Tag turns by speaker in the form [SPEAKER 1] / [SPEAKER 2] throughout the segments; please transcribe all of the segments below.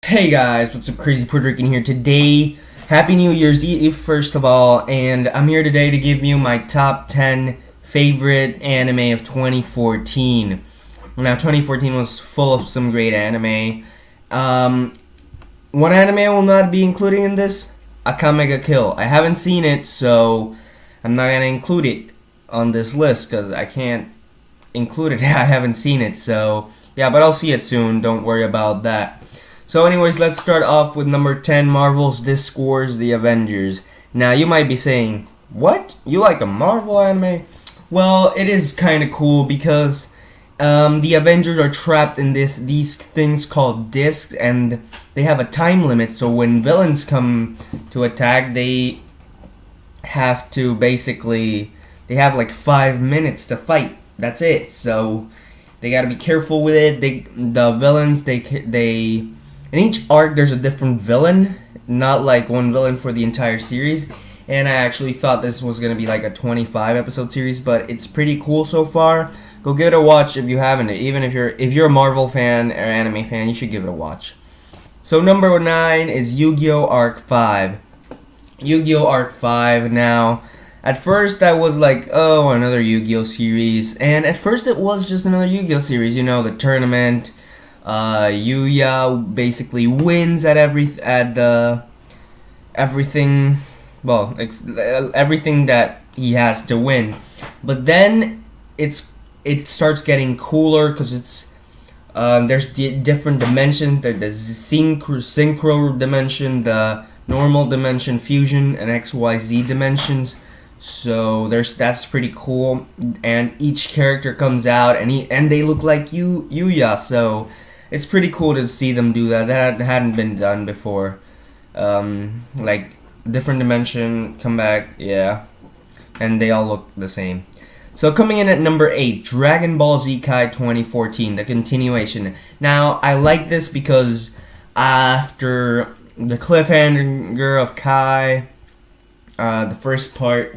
[SPEAKER 1] Hey guys, what's up? Crazy Puerto Rican here today. Happy New Year's Eve, first of all, and I'm here today to give you my top 10 favorite anime of 2014. Now, 2014 was full of some great anime. Um, One anime I will not be including in this, Akame ga Kill. I haven't seen it, so I'm not gonna include it on this list because I can't include it. I haven't seen it, so yeah, but I'll see it soon. Don't worry about that. So, anyways, let's start off with number 10, Marvel's Disc Wars The Avengers. Now, you might be saying, what? You like a Marvel anime? Well, it is kind of cool because the Avengers are trapped in these things called discs, and they have a time limit. So when villains come to attack, they have to basically they have like 5 minutes to fight. That's it. So they got to be careful with it. The villains they in each arc there's a different villain, not like one villain for the entire series. And I actually thought this was gonna be like a 25 episode series, but it's pretty cool so far. Go give it a watch if you haven't. Even if you're a Marvel fan or anime fan, you should give it a watch. So number 9 is Yu-Gi-Oh! Arc 5. Yu-Gi-Oh! Arc 5 now. At first I was like, oh, another Yu-Gi-Oh! Series. And at first it was just another Yu-Gi-Oh! Series, the tournament. Yuya basically wins at everything, well, everything that he has to win. But then it starts getting cooler because there's different dimensions. There's the synchro dimension, the normal dimension, fusion, and XYZ dimensions. So that's pretty cool. And each character comes out and they look like Yuya. So it's pretty cool to see them do that. That hadn't been done before. Like different dimension come back, yeah, and they all look the same. So coming in at number 8, Dragon Ball Z Kai 2014, the continuation. Now I like this because after the cliffhanger of Kai, the first part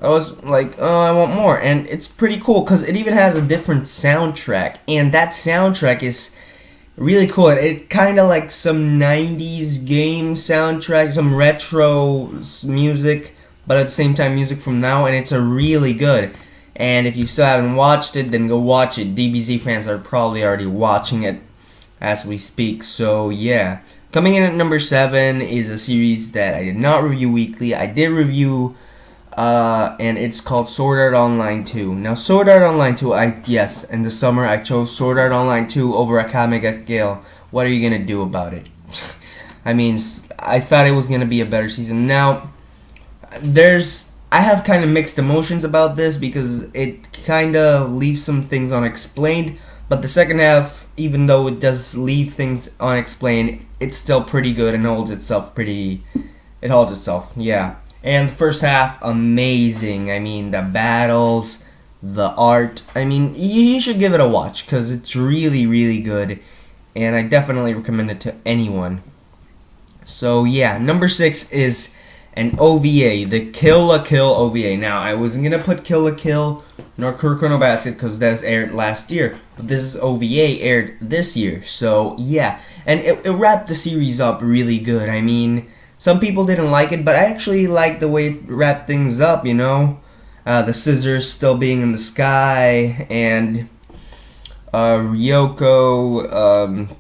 [SPEAKER 1] I was like, oh, I want more. And it's pretty cool because it even has a different soundtrack. And that soundtrack is really cool. It kind of like some 90s game soundtrack, some retro music, but at the same time music from now. And it's a really good. And if you still haven't watched it, then go watch it. DBZ fans are probably already watching it as we speak. So yeah. Coming in at number 7 is a series that I did not review weekly. I did review and it's called Sword Art Online 2. Now, Sword Art Online 2, yes, in the summer I chose Sword Art Online 2 over Akame ga Kill. What are you gonna do about it? I mean, I thought it was gonna be a better season. Now, I have kind of mixed emotions about this because it kind of leaves some things unexplained. But the second half, even though it does leave things unexplained, it's still pretty good and holds itself, yeah. And the first half, amazing. I mean, the battles, the art. I mean, you should give it a watch because it's really, really good. And I definitely recommend it to anyone. So, yeah, number 6 is an OVA, the Kill la Kill OVA. Now, I wasn't going to put Kill la Kill nor Kuroko no Basket because that was aired last year. But this is OVA aired this year. So, yeah. And it wrapped the series up really good. I mean, some people didn't like it, but I actually liked the way it wrapped things up, the scissors still being in the sky, and Ryoko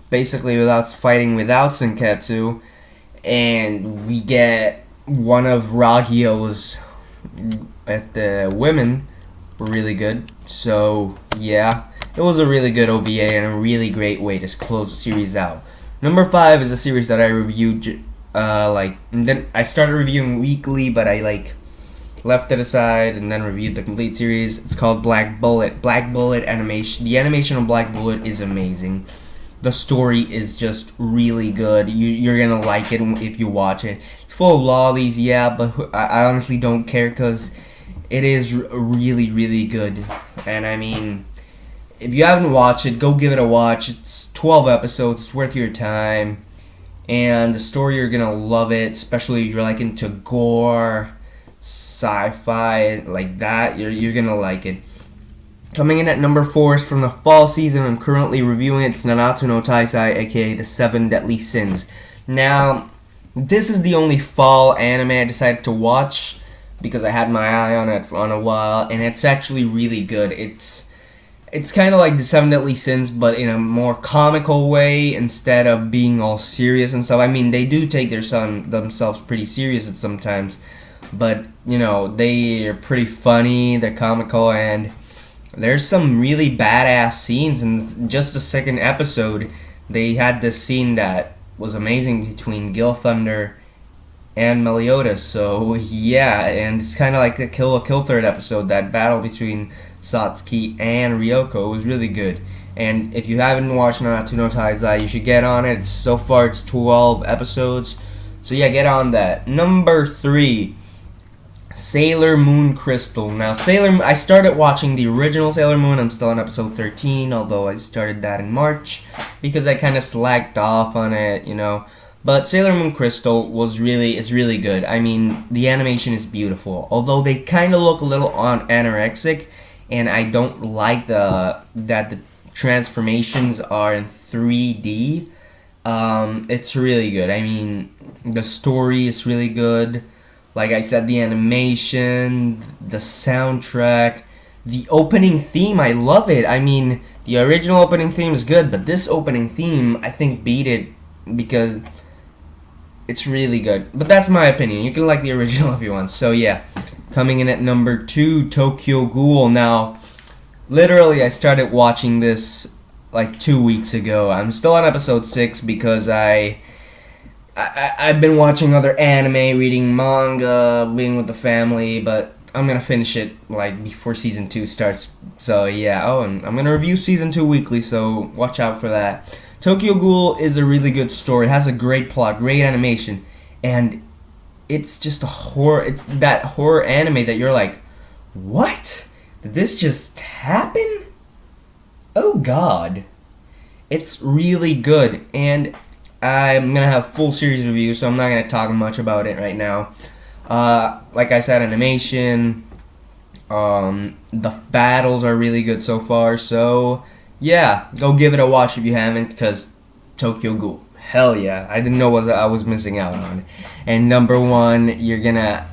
[SPEAKER 1] basically fighting without Senketsu, and we get one of Ragyo's at the women were really good. So yeah, it was a really good OVA and a really great way to close the series out. Number 5 is a series that I reviewed. And then I started reviewing weekly, but I left it aside and then reviewed the complete series. It's called Black Bullet. Black Bullet animation. The animation of Black Bullet is amazing. The story is just really good. You're gonna like it if you watch it. It's full of lollies, yeah, but I honestly don't care because it is really, really good. And I mean, if you haven't watched it, go give it a watch. It's 12 episodes. It's worth your time. And the story, you're gonna love it, especially if you're into gore, sci-fi, like that. You're gonna like it. Coming in at number 4 is from the fall season. I'm currently reviewing it. It's Nanatsu no Taisai, aka The Seven Deadly Sins. Now, this is the only fall anime I decided to watch because I had my eye on it for a while, and it's actually really good. It's kind of like The Seven Deadly Sins, but in a more comical way instead of being all serious and stuff. I mean, they do take themselves pretty serious at sometimes, but you know, they are pretty funny. They're comical, and there's some really badass scenes. In just the second episode, they had this scene that was amazing between Gil Thunder and Meliodas. So yeah, and it's kind of like the Kill Third episode. That battle between Satsuki and Ryoko was really good. And if you haven't watched Nanatsu no Taizai, you should get on it. So far, it's 12 episodes. So yeah, get on that. Number 3, Sailor Moon Crystal. Now, I started watching the original Sailor Moon. I'm still on episode 13, although I started that in March because I kind of slacked off on it, you know. But Sailor Moon Crystal is really good. I mean, the animation is beautiful, although they kind of look a little anorexic, and I don't like that the transformations are in 3D. It's really good. I mean, the story is really good. Like I said, the animation, the soundtrack, the opening theme, I love it. I mean, the original opening theme is good, but this opening theme, I think, beat it because it's really good. But that's my opinion. You can like the original if you want. So yeah, coming in at number 2, Tokyo Ghoul. Now, literally, I started watching this like 2 weeks ago. I'm still on episode 6 because I've been watching other anime, reading manga, being with the family, but I'm gonna finish it like before season 2 starts. So yeah, and I'm gonna review season 2 weekly, so watch out for that. Tokyo Ghoul is a really good story. It has a great plot, great animation, and it's just it's that horror anime that you're like, what? Did this just happen? Oh god. It's really good, and I'm gonna have full series review, so I'm not gonna talk much about it right now. Like I said, animation, the battles are really good so far. So yeah, go give it a watch if you haven't, because Tokyo Ghoul, hell yeah! I didn't know what I was missing out on. And number 1,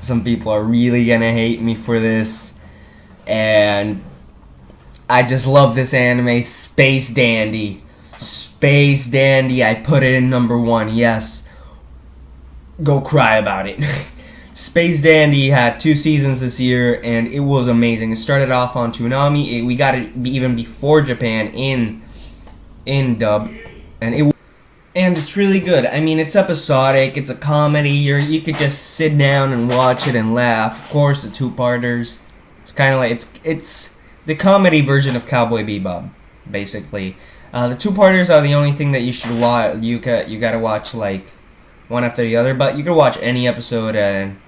[SPEAKER 1] some people are really gonna hate me for this, and I just love this anime, Space Dandy. Space Dandy, I put it in number 1, yes. Go cry about it. Space Dandy had 2 seasons this year, and it was amazing. It started off on Toonami. We got it even before Japan in dub, and it's really good. I mean, it's episodic. It's a comedy. You could just sit down and watch it and laugh. Of course, the 2-parters. It's kind of like it's the comedy version of Cowboy Bebop, basically. The 2-parters are the only thing that you should watch. You gotta watch like one after the other, but you can watch any episode and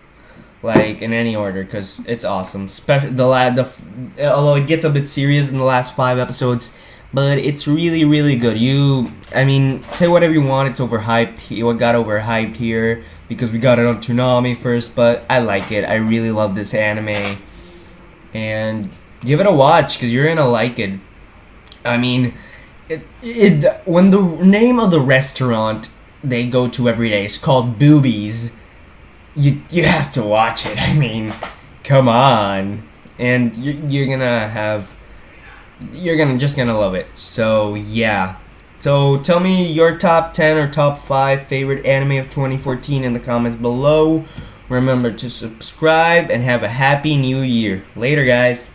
[SPEAKER 1] like in any order because it's awesome. Although it gets a bit serious in the last 5 episodes, but it's really really good. I mean, say whatever you want. It's overhyped. It got overhyped here because we got it on Toonami first, but I like it. I really love this anime, and give it a watch because you're gonna like it. I mean, when the name of the restaurant they go to every day is called Boobies, you have to watch it. I mean, come on, and you're just gonna love it. So yeah. So tell me your top 10 or top 5 favorite anime of 2014 in the comments below. Remember to subscribe and have a happy new year. Later, guys.